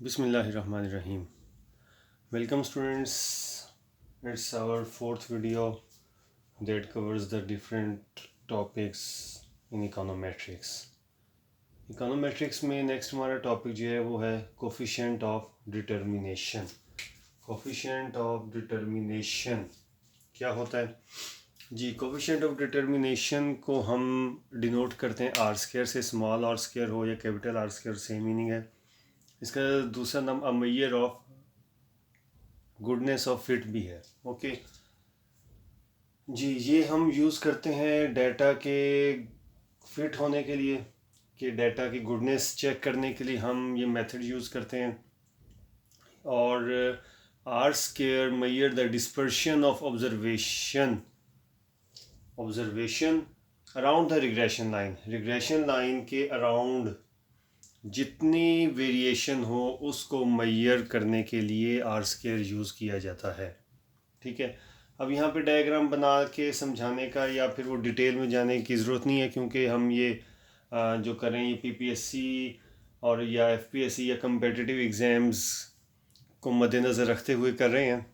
Bismillahirrahmanirrahim. Welcome students. It's our fourth video that covers the different topics in econometrics. Econometrics में next हमारा topic जो है वो है coefficient of determination. Coefficient of determination क्या होता है जी? coefficient of determination को हम डिनोट करते हैं आर स्क्वायर से, स्मॉल आर स्क्वायर हो या capital R square, same meaning है इसका। दूसरा नाम a measure of goodness of fit भी है। ओके जी, ये हम यूज़ करते हैं डाटा के फिट होने के लिए, कि डाटा की गुडनेस चेक करने के लिए हम ये मेथड यूज़ करते हैं। और R square measure the dispersion of observation around the regression line के अराउंड जितनी वेरिएशन हो उसको मेजर करने के लिए आर स्क्वायर यूज़ किया जाता है। ठीक है, अब यहाँ पे डायग्राम बना के समझाने का या फिर वो डिटेल में जाने की ज़रूरत नहीं है, क्योंकि हम ये जो करें ये पीपीएससी और या एफपीएससी या कम्पिटिटिव एग्ज़ाम्स को मद्देनज़र रखते हुए कर रहे हैं।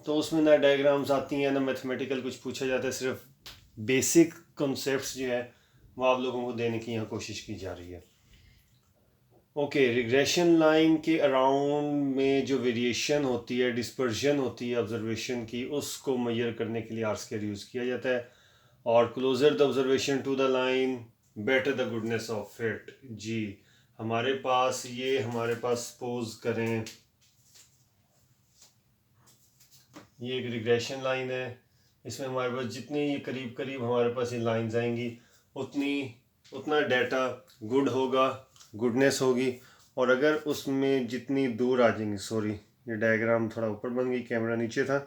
तो उसमें ना डायग्राम्स आती हैं ना मैथमेटिकल कुछ पूछा जाता है, सिर्फ बेसिक कॉन्सेप्ट्स जो है वो आप लोगों को देने की यहाँ कोशिश की जा रही है। ओके, रिग्रेशन लाइन के अराउंड में जो वेरिएशन होती है, डिस्पर्शन होती है ऑब्जर्वेशन की, उसको मेजर करने के लिए आर स्क्वायर यूज़ किया जाता है। और closer the observation to the line better the goodness of fit. जी, हमारे पास सपोज करें ये एक रिग्रेशन लाइन है, इसमें हमारे पास जितनी ये करीब करीब हमारे पास ये लाइंस आएंगी उतना डाटा गुड होगा, गुडनेस होगी। और अगर उसमें जितनी दूर आ जाएंगी, सॉरी ये डायग्राम थोड़ा ऊपर बन गई, कैमरा नीचे था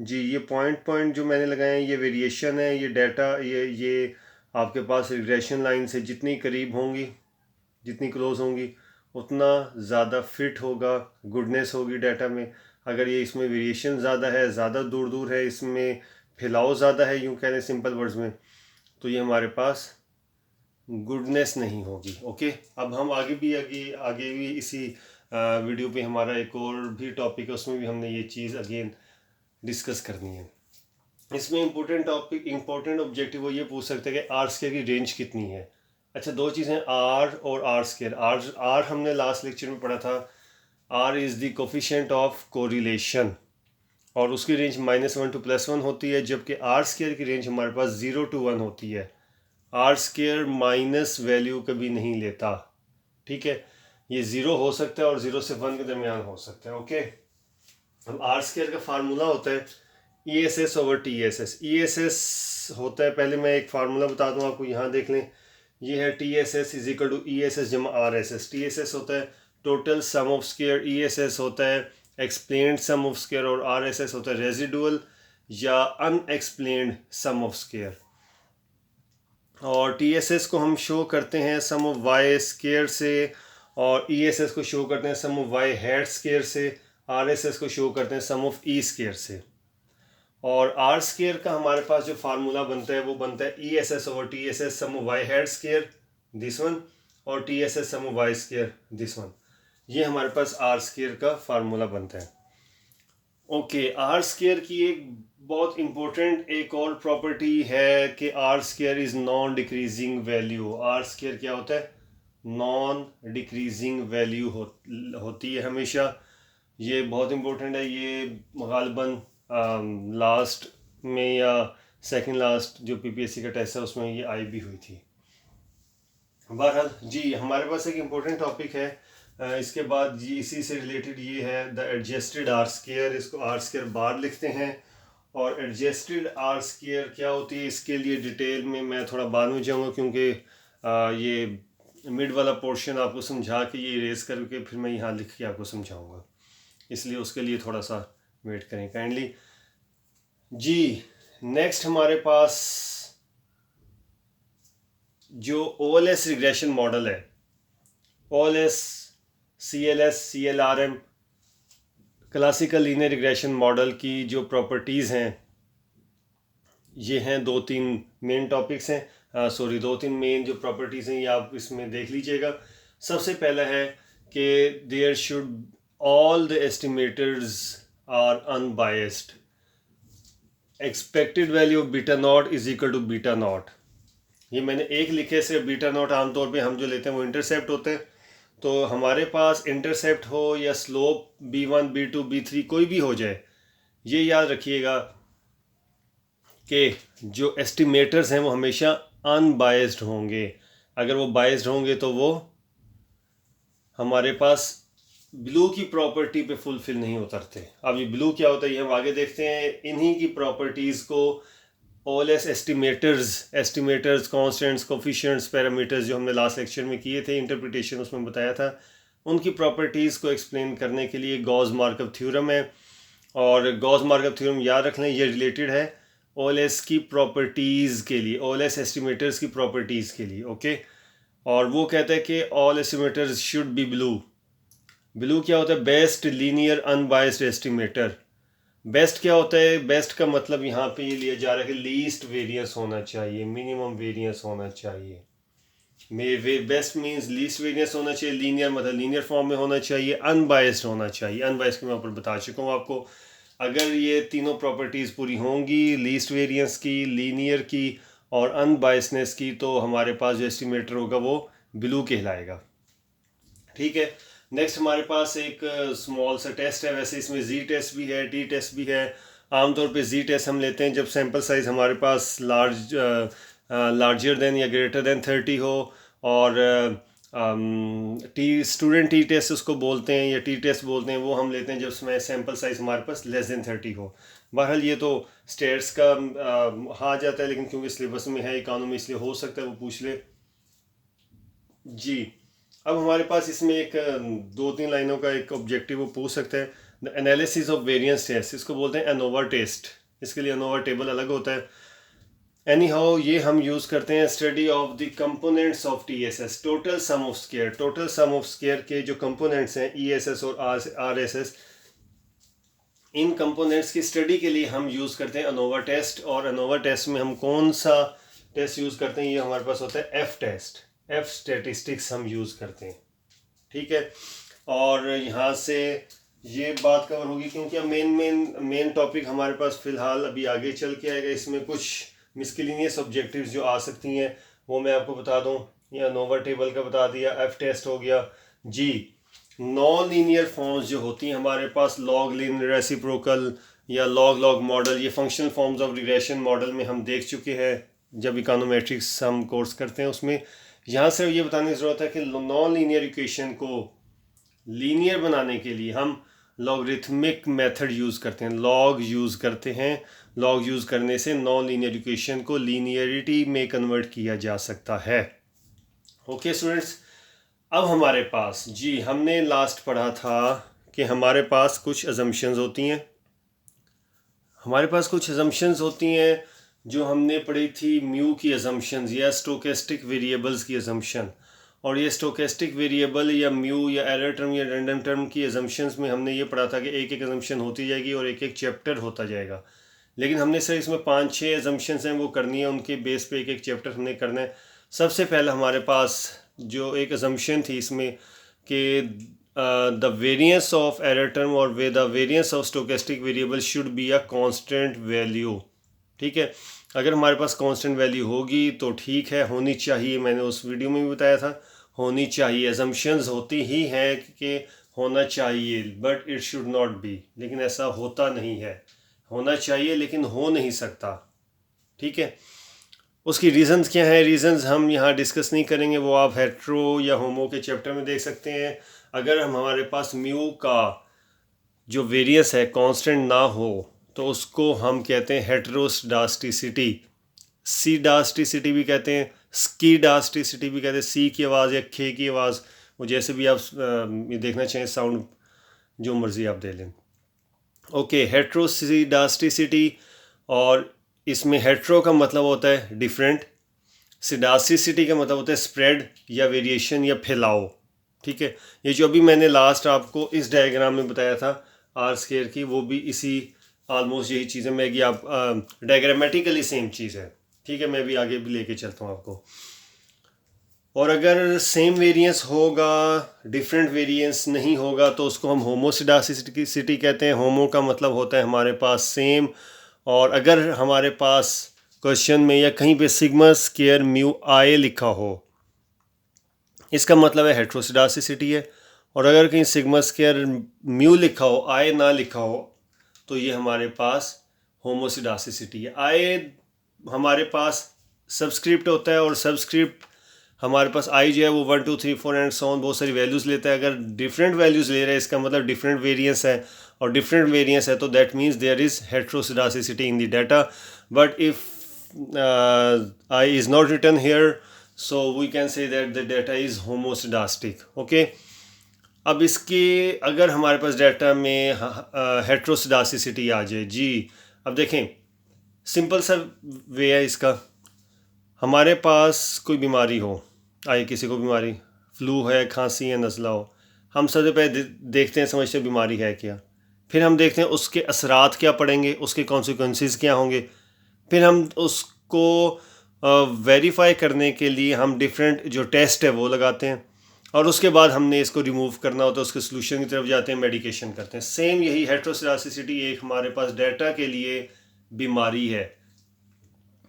जी। ये पॉइंट जो मैंने लगाए हैं ये वेरिएशन है, ये डाटा ये आपके पास रिग्रेशन लाइन से जितनी करीब होंगी, जितनी क्लोज होंगी, उतना ज़्यादा फिट होगा, गुडनेस होगी डाटा में। अगर ये इसमें वेरिएशन ज़्यादा है, ज़्यादा दूर दूर है, इसमें फैलाव ज़्यादा है, यूँ कह लें सिंपल वर्ड्स में, तो ये हमारे पास गुडनेस नहीं होगी। ओके, अब हम आगे भी इसी वीडियो पे हमारा एक और भी टॉपिक है, उसमें भी हमने ये चीज़ अगेन डिस्कस करनी है। इसमें इम्पोर्टेंट ऑब्जेक्टिव वो ये पूछ सकते हैं कि आर स्क्वायर की रेंज कितनी है। अच्छा, दो चीज़ें आर और आर स्क्वायर। आर हमने लास्ट लेक्चर में पढ़ा था, R is the coefficient of correlation और उसकी रेंज -1 to +1 होती है, जबकि आर स्क्वायर की रेंज हमारे पास 0 to 1 होती है। आर स्क्वायर माइनस वैल्यू कभी नहीं लेता। ठीक है, ये 0 हो सकता है और 0 से 1 के दरमियान हो सकता है। ओके, अब आर स्क्वायर का फार्मूला होता है E S S over T S S. ई एस एस होता है, पहले मैं एक फार्मूला बता दूं आपको, यहाँ देख लें, ये है T S S is equal to E S S जमा R S S. T S S होता है total sum of square, E S S होता है एक्सप्लेन्ड सम ऑफ स्क्वायर और आर एस एस होता है रेजिडुअल या अनएक्सप्लेन्ड सम ऑफ स्क्वायर। और टी एस एस को हम शो करते हैं सम ऑफ वाई स्क्वायर से, और ई एस एस को शो करते हैं सम ऑफ वाई हेड स्क्वायर से, आर एस एस को शो करते हैं सम ऑफ ई स्क्वायर से। और आर स्क्वायर का हमारे पास जो फार्मूला बनता है वो बनता है E S S over T S S sum of Y head square this one, और T S S sum of Y square this one. ये हमारे पास आर स्क्वायर का फार्मूला बनता है। ओके, आर स्क्वायर की एक बहुत इंपॉर्टेंट एक और प्रॉपर्टी है कि R square is non decreasing value. R square क्या होता है? नॉन डिक्रीजिंग वैल्यू होती है हमेशा। ये बहुत इंपॉर्टेंट है, ये गालिबन लास्ट में या सेकंड लास्ट जो पीपीएससी का टेस्ट है उसमें ये आई भी हुई थी। बहरहाल जी, हमारे पास एक इम्पोर्टेंट टॉपिक है इसके बाद जी, इसी से रिलेटेड ये है द एडजस्टेड आर स्क्वायर। इसको आर स्क्वायर बार लिखते हैं। और एडजस्टेड आर स्क्वायर क्या होती है इसके लिए डिटेल में मैं थोड़ा बाद में जाऊँगा, क्योंकि ये मिड वाला पोर्शन आपको समझा के ये इरेज करके फिर मैं यहाँ लिख के आपको समझाऊँगा, इसलिए उसके लिए थोड़ा सा वेट करें काइंडली जी। नेक्स्ट हमारे पास जो OLS रिग्रेशन मॉडल है, OLS, CLS, CLRM, classical linear regression model की जो प्रॉपर्टीज़ हैं ये हैं 2-3 मेन टॉपिक्स हैं, 2-3 मेन जो प्रॉपर्टीज़ हैं ये आप इसमें देख लीजिएगा। सबसे पहला है कि there should all the estimators are unbiased. Expected value of beta naught is equal to beta naught. ये मैंने एक लिखे से बीटा नॉट आमतौर पे हम जो लेते हैं वो इंटरसेप्ट होते हैं. तो हमारे पास इंटरसेप्ट हो या स्लोप b1 b2 b3 कोई भी हो जाए, ये याद रखिएगा कि जो एस्टिमेटर्स हैं वो हमेशा अनबायस्ड होंगे. अगर वो बायस्ड होंगे तो वो हमारे पास ब्लू की प्रॉपर्टी पे फुलफिल नहीं उतरते. अब ये ब्लू क्या होता है ये हम आगे देखते हैं. इन्हीं की प्रॉपर्टीज़ को OLS estimators constants coefficients parameters जो हमने लास्ट लेक्चर में किए थे इंटरप्रिटेशन उसमें बताया था, उनकी प्रॉपर्टीज़ को एक्सप्लेन करने के लिए गॉस मार्कअप थ्योरम है. और गॉस मार्कअप थ्योरम याद रख लें, ये रिलेटेड है OLS की प्रॉपर्टीज़ के लिए, OLS एस्टिमेटर्स की प्रॉपर्टीज़ के लिए. ओके, और वो कहता है कि all estimators should be blue. Blue क्या होता है? Best linear unbiased estimator. Best क्या होता है? बेस्ट का मतलब यहाँ पे ये लिया जा रहा है कि लीस्ट वेरिएंस होना चाहिए, मिनिमम वेरिएंस होना चाहिए. बेस्ट मींस लीस्ट वेरिएंस होना चाहिए. लीनियर मतलब लीनियर फॉर्म में होना चाहिए. अनबायस्ड होना चाहिए. अनबायस्ड के मैं ऊपर बता चुका हूँ आपको. अगर ये तीनों प्रॉपर्टीज़ पूरी होंगी, लीस्ट वेरिएंस की, लीनियर की और अनबायसनेस की, तो हमारे पास जो एस्टिमेटर होगा वो ब्लू कहलाएगा. ठीक है. नेक्स्ट हमारे पास एक स्मॉल सा टेस्ट है. वैसे इसमें जी टेस्ट भी है, टी टेस्ट भी है. आमतौर पे जी टेस्ट हम लेते हैं जब सैम्पल साइज़ हमारे पास लार्जर देन या ग्रेटर देन 30 हो. और स्टूडेंट टी टेस्ट उसको बोलते हैं या टी टेस्ट बोलते हैं, वो हम लेते हैं जब उसमें सैम्पल साइज़ हमारे पास लेस देन 30 हो. बहरहाल ये तो स्टेट्स का हाँ जाता है, लेकिन क्योंकि सिलेबस में है इकोनॉमी इसलिए हो सकता है वो पूछ ले जी. अब हमारे पास इसमें एक 2-3 लाइनों का एक ऑब्जेक्टिव वो पूछ सकते हैं. The analysis of variance test, इसको बोलते हैं एनोवा टेस्ट. इसके लिए एनोवा टेबल अलग होता है. एनी हाउ ये हम यूज़ करते हैं study of the components of TSS, total sum of square. Total sum of square के जो कंपोनेंट्स हैं ESS और RSS, इन कंपोनेंट्स की स्टडी के लिए हम यूज़ करते हैं एनोवा टेस्ट. और एनोवा टेस्ट में हम कौन सा टेस्ट यूज़ करते हैं? ये हमारे पास होता है F टेस्ट. F स्टैटिस्टिक्स हम यूज़ करते हैं. ठीक है. और यहाँ से ये बात कवर होगी क्योंकि अब मेन टॉपिक हमारे पास फ़िलहाल अभी आगे चल के आएगा. इसमें कुछ मिसकिलिनियस ऑब्जेक्टिव्स जो आ सकती हैं वो मैं आपको बता दूँ. ये एनोवा टेबल का बता दिया, F टेस्ट हो गया जी. नॉन लीनियर फॉर्म्स जो होती हैं हमारे पास, लॉग लीनियर रेसिप्रोकल या लॉग मॉडल, ये functional forms of regression model में हम देख चुके हैं जब इकोनोमेट्रिक्स हम कोर्स करते हैं उसमें. यहाँ से ये बताने की ज़रूरत है कि नॉन लीनियर इक्वेशन को लीनियर बनाने के लिए हम लॉगरिथमिक मेथड यूज़ करते हैं, लॉग यूज़ करते हैं. लॉग यूज़ करने से नॉन लीनियर इक्वेशन को लीनियरिटी में कन्वर्ट किया जा सकता है. ओके स्टूडेंट्स, अब हमारे पास जी हमने लास्ट पढ़ा था कि हमारे पास कुछ अजम्पशंस होती हैं. हमारे पास कुछ अजम्पशंस होती हैं जो हमने पढ़ी थी म्यू की अजम्पशंस या स्टोकेस्टिक वेरिएबल्स की अजम्पशन. और ये स्टोकेस्टिक वेरिएबल या म्यू या एरर टर्म या रैंडम टर्म की अजम्पशंस में हमने ये पढ़ा था कि एक एक अजम्पशन होती जाएगी और एक एक चैप्टर होता जाएगा. लेकिन हमने सर इसमें 5-6 अजम्पशंस हैं वो करनी है, उनके बेस पे एक एक चैप्टर हमने करना है. सबसे पहले हमारे पास जो एक अजम्पशन थी इसमें कि the variance of error term और the variance of stochastic variable should be a constant value. ठीक है. अगर हमारे पास कांस्टेंट वैल्यू होगी तो ठीक है, होनी चाहिए. मैंने उस वीडियो में भी बताया था होनी चाहिए. अजम्पशंस होती ही है कि होना चाहिए, but it should not be. लेकिन ऐसा होता नहीं है. होना चाहिए लेकिन हो नहीं सकता. ठीक है. उसकी रीज़न्स क्या है? रीज़न्स हम यहाँ डिस्कस नहीं करेंगे, वो आप हेट्रो या होमो के चैप्टर में देख सकते हैं. अगर हमारे पास म्यू का जो वेरिएंस है कांस्टेंट ना हो तो उसको हम कहते हैं हेटेरोस्डास्टिसिटी. सीडास्टिसिटी भी कहते हैं, स्कीडास्टिसिटी भी कहते हैं. सी की आवाज़ या खे की आवाज़, वो जैसे भी आप देखना चाहें साउंड जो मर्ज़ी आप दे लें. ओके, हेटेरोसीडास्टिसिटी. और इसमें हेट्रो का मतलब होता है डिफरेंट, सीडास्टिसिटी का मतलब होता है स्प्रेड या वेरिएशन या फैलाव. ठीक है. ये जो अभी मैंने लास्ट आपको इस डायग्राम में बताया था आर स्क्वायर की, वो भी इसी ऑलमोस्ट यही चीज़ें मैं कि आप डायग्रामेटिकली सेम चीज़ है. ठीक है. मैं भी आगे भी लेके चलता हूँ आपको. और अगर सेम वेरिएंस होगा, डिफरेंट वेरिएंस नहीं होगा, तो उसको हम होमोसिडासिटी कहते हैं। होमो का मतलब होता है हमारे पास सेम, और अगर हमारे पास क्वेश्चन में या कहीं पे सिग्मा स्क्वायर म्यू आई लिखा हो, इसका मतलब है हेट्रोसिडासिटी है। और अगर कहीं सिग्मा स्क्वायर म्यू लिखा हो, आई ना लिखा हो, तो ये हमारे पास होमोसिडासिटी है। आई हमारे पास सबस्क्रिप्ट होता है, और सबस्क्रिप्ट हमारे पास आई जो है वो 1 2 3 4 एंड सो ऑन बहुत सारी वैल्यूज़ लेता है। अगर डिफरेंट वैल्यूज़ ले रहे हैं, इसका मतलब डिफरेंट वेरिएंस है, और डिफरेंट वेरिएंस है तो that means there is heteroscedasticity in the data. But if I is not written here, so we can say that the data is homoscedastic. Okay, अब इसके अगर हमारे पास डाटा में हेट्रोसिडासिटी आ जाए जी, अब देखें सिंपल सा वे है इसका। हमारे पास कोई बीमारी हो, आए किसी को बीमारी, फ्लू है, खांसी है, नज़ला हो, हम सबसे पहले देखते हैं, समझते हैं बीमारी है क्या, फिर हम देखते हैं उसके असरात क्या पड़ेंगे, उसके कॉन्सिक्वेंसेस क्या होंगे, फिर हम उसको वेरीफाई करने के लिए हम डिफरेंट जो टेस्ट है वो लगाते हैं, और उसके बाद हमने इसको रिमूव करना होता है, उसके सोल्यूशन की तरफ जाते हैं, मेडिकेशन करते हैं। सेम यही हेट्रोसिडासिटी एक हमारे पास डाटा के लिए बीमारी है,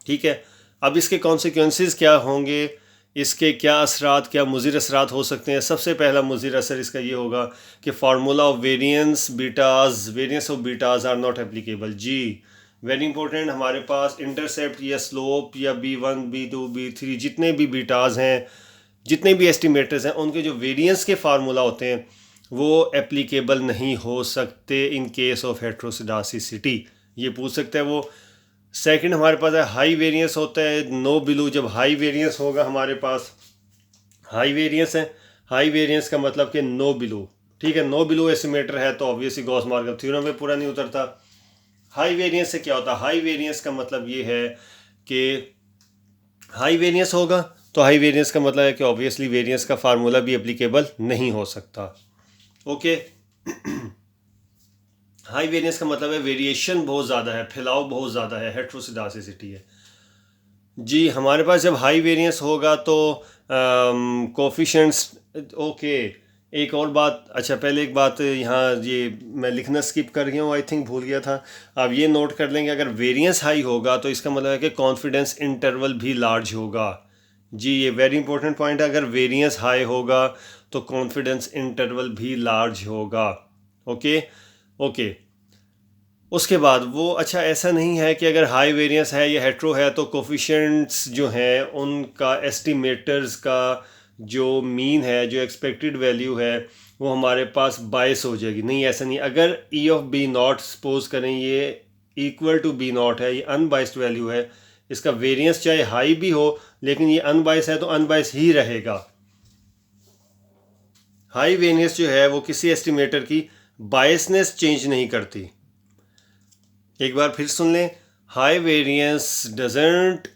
ठीक है। अब इसके कॉन्सिक्वेंसेस क्या होंगे, इसके क्या असरात, क्या मुज़िर असरात हो सकते हैं। सबसे पहला मुज़िर असर इसका ये होगा कि formula of variance of betas are not applicable जी। वेरी इंपॉर्टेंट, हमारे पास इंटरसेप्ट या स्लोप या B1 B2 B3 जितने भी बीटाज हैं, जितने भी एस्टिमेटर्स हैं, उनके जो वेरिएंस के फार्मूला होते हैं वो एप्लीकेबल नहीं हो सकते इन केस ऑफ हेट्रोसिडासिटी। ये पूछ सकता है वो। सेकंड हमारे पास है हाई वेरिएंस होता है, नो बिलो। जब हाई वेरिएंस होगा हमारे पास, हाई वेरिएंस है, हाई वेरिएंस का मतलब कि नो बिलो, ठीक है। नो बिलो एस्टिमेटर है तो ऑब्वियसली गॉस मार्कअप थ्योरम में पूरा नहीं उतरता। हाई वेरिएंस से क्या होता है, हाई वेरिएंस का मतलब ये है कि हाई वेरिएंस होगा तो हाई वेरिएंस का मतलब है कि ऑब्वियसली वेरिएंस का फार्मूला भी एप्लीकेबल नहीं हो सकता। ओके, हाई वेरिएंस का मतलब है वेरिएशन बहुत ज़्यादा है, फैलाव बहुत ज़्यादा है, हेट्रोसिडासिटी है जी। हमारे पास जब हाई वेरिएंस होगा तो कोफिशिएंट्स, ओके। एक और बात, अच्छा पहले एक बात यहाँ, ये मैं लिखना स्किप कर गया हूँ, आई थिंक भूल गया था। आप ये नोट कर लेंगे, अगर वेरिएंस हाई होगा तो इसका मतलब है कि कॉन्फिडेंस इंटरवल भी लार्ज होगा जी। ये वेरी इंपॉर्टेंट पॉइंट है, अगर वेरिएंस हाई होगा तो कॉन्फिडेंस इंटरवल भी लार्ज होगा। ओके ओके, उसके बाद वो, अच्छा ऐसा नहीं है कि अगर हाई वेरिएंस है या हेट्रो है तो कोफिशिएंट्स जो हैं उनका एस्टिमेटर्स का जो मीन है, जो एक्सपेक्टेड वैल्यू है, वो हमारे पास बायस हो जाएगी। नहीं, ऐसा नहीं। अगर E of B not suppose करें ये इक्वल टू बी नॉट है, ये अनबाइस्ड वैल्यू है, इसका वेरिएंस चाहे हाई भी हो लेकिन ये अनबाइस है तो अनबाइस ही रहेगा। हाई वेरिएंस जो है वो किसी एस्टिमेटर की बायसनेस चेंज नहीं करती। एक बार फिर सुन लें, high variance doesn't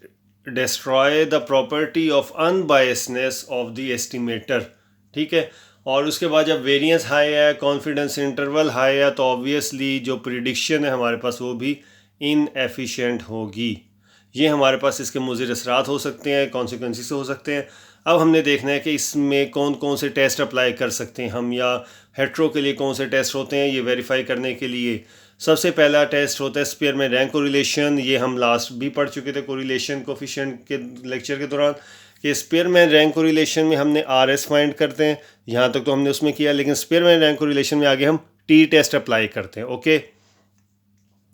destroy the property of unbiasedness of the estimator, ठीक है। और उसके बाद जब वेरिएंस हाई है, कॉन्फिडेंस इंटरवल हाई है, तो ऑब्वियसली जो प्रिडिक्शन है हमारे पास वो भी इनएफिशिएंट होगी। ये हमारे पास इसके मुज़िर असरात हो सकते हैं, कॉन्सिक्वेंसेस हो सकते हैं। अब हमने देखना है कि इसमें कौन कौन से टेस्ट अप्लाई कर सकते हैं हम, या हेट्रो के लिए कौन से टेस्ट होते हैं ये वेरीफाई करने के लिए। सबसे पहला टेस्ट होता है स्पीयरमैन रैंक कोरिलेशन। ये हम लास्ट भी पढ़ चुके थे कोरिलेशन कोफिशिएंट के लेक्चर के दौरान, कि स्पीयरमैन रैंक कोरिलेशन में हमने RS फाइंड करते हैं, यहाँ तक तो हमने उसमें किया, लेकिन स्पीयरमैन रैंक कोरिलेशन में आगे हम T टेस्ट अप्लाई करते हैं। ओके,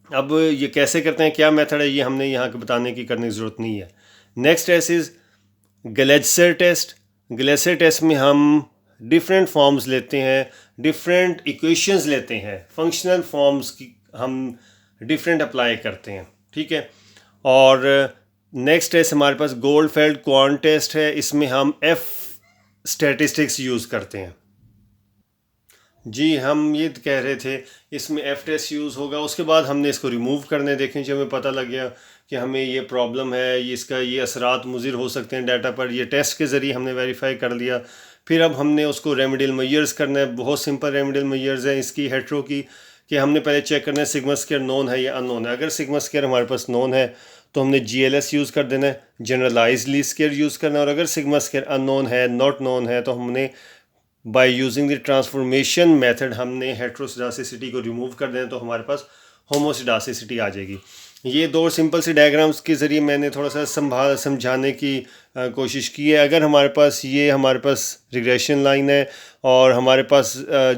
अब ये कैसे करते हैं, क्या मेथड है, ये हमने यहाँ के बताने की करने की ज़रूरत नहीं है। Next test is Glejser test. Glejser test में हम डिफरेंट फॉर्म्स लेते हैं, डिफरेंट इक्वेशंस लेते हैं, फंक्शनल फॉर्म्स की हम डिफरेंट अप्लाई करते हैं, ठीक है। और नेक्स्ट टेस्ट हमारे पास गोल्डफेल्ड क्वांट टेस्ट है, इसमें हम F स्टैटिस्टिक्स यूज़ करते हैं जी। हम ये कह रहे थे इसमें F टेस्ट यूज़ होगा। उसके बाद हमने इसको रिमूव करने देखें, जब हमें पता लग गया कि हमें ये प्रॉब्लम है, ये इसका ये असरात मुज़िर हो सकते हैं डाटा पर, ये टेस्ट के ज़रिए हमने वेरीफाई कर लिया। फिर अब हमने उसको रेमेडियल मेजर्स करना है। बहुत सिंपल रेमेडियल मेजर्स हैं इसकी हेट्रो की, कि हमने पहले चेक करना है सिग्मा स्क्वायर नोन है या अननोन है। अगर सिग्मा स्क्वायर हमारे पास नोन है तो हमने GLS यूज़ कर देना है, जनरलाइज लीस्ट स्क्वायर यूज़ करना है। और अगर सिग्मा स्क्वायर अननोन है, नॉट नोन है, तो हमने by using the transformation method हमने हेट्रोसिडासिसिटी को रिमूव कर देना, तो हमारे पास होमोसिडासिसिटी आ जाएगी। ये दो सिंपल से डायग्राम्स के ज़रिए मैंने थोड़ा सा समझाने की कोशिश की है। अगर हमारे पास रिग्रेशन लाइन है और हमारे पास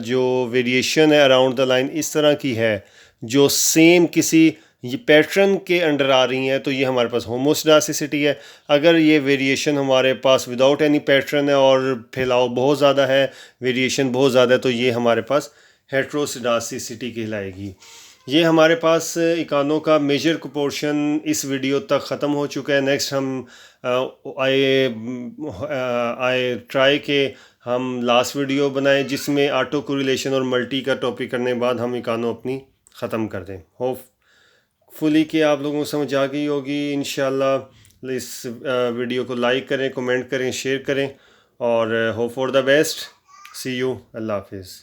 जो वेरिएशन है अराउंड द लाइन इस तरह की है जो सेम किसी ये पैटर्न के अंडर आ रही हैं, तो ये हमारे पास होमोसिडासिसिटी है। अगर ये वेरिएशन हमारे पास विदाउट एनी पैटर्न है और फैलाव बहुत ज़्यादा है, वेरिएशन बहुत ज़्यादा है, तो ये हमारे पास हेट्रोसिडासिसिटी कहलाएगी। ये हमारे पास इकानों का मेजर प्रोपोर्शन इस वीडियो तक ख़त्म हो चुका है। नेक्स्ट हम आए ट्राई के हम लास्ट वीडियो बनाएं जिसमें ऑटो कोरिलेशन और मल्टी का टॉपिक करने के बाद हम इकानों अपनी ख़त्म कर दें। होपफुली कि आप लोगों को समझ आ गई होगी इंशाल्लाह। इस वीडियो को लाइक करें, कमेंट करें, शेयर करें और hope for the best. See you. Allah हाफिज़।